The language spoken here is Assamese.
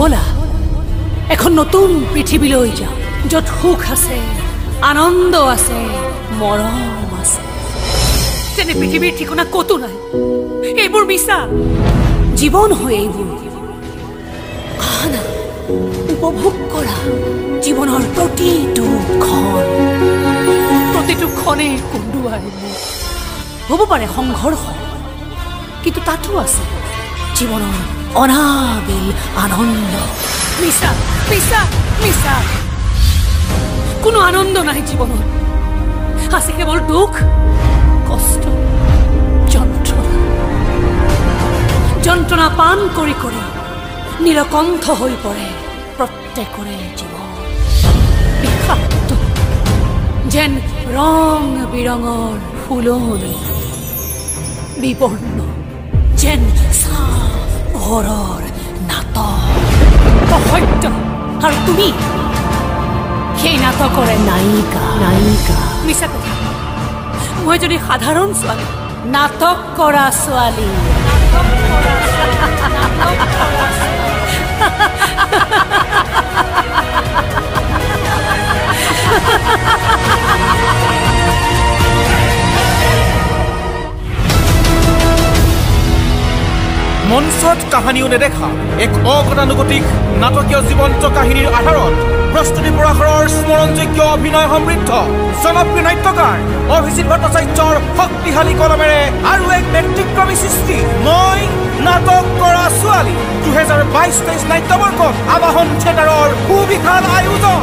ব'লা এখন নতুন পৃথিৱীলৈ যাওঁ য'ত সুখ আছে আনন্দ আছে মৰম আছে তেনে পৃথিৱীৰ ঠিকনা ক'তো নাই এইবোৰ মিছা জীৱন হয় এইবোৰ উপভোগ কৰা জীৱনৰ প্ৰতিটো ক্ষণে কন্দুৱাই হ'ব পাৰে সংঘৰ্ষ কিন্তু তাতো আছে জীৱনৰ অনাবিল আনন্দ মিছা মিছা মিছা কোনো আনন্দ নাই জীৱনত আছে কেৱল দুখ কষ্ট যন্ত্ৰণা পান কৰি কৰি নিৰকণ্ঠ হৈ পৰে প্ৰত্যেকৰে জীৱন বিষাক্ত যেন ৰং বিৰঙৰ ফুলনি বিপন্ন যেন ঘৰৰ নাটক অসত্য আৰু তুমি সেই নাটকৰে নায়িকা মিছা কথা মই যদি সাধাৰণ ছোৱালী নাটক কৰা ছোৱালী মঞ্চত কাহিনীও নেদেখা এক অগতানুগতিক নাটকীয় জীৱন্ত কাহিনীৰ আধাৰত প্ৰস্তুতি পৰাশৰৰ স্মৰণযোগ্য অভিনয় সমৃদ্ধ জনপ্ৰিয় নাট্যকাৰ অভিজিত ভট্টাচাৰ্যৰ শক্তিশালী কলমেৰে আৰু এক ব্যক্তিক্ৰমী সৃষ্টি মই নাটক কৰা ছোৱালী 2022-23 নাট্যবৰ্ষত আবাহন থিয়েটাৰৰ সুবিশাল আয়োজন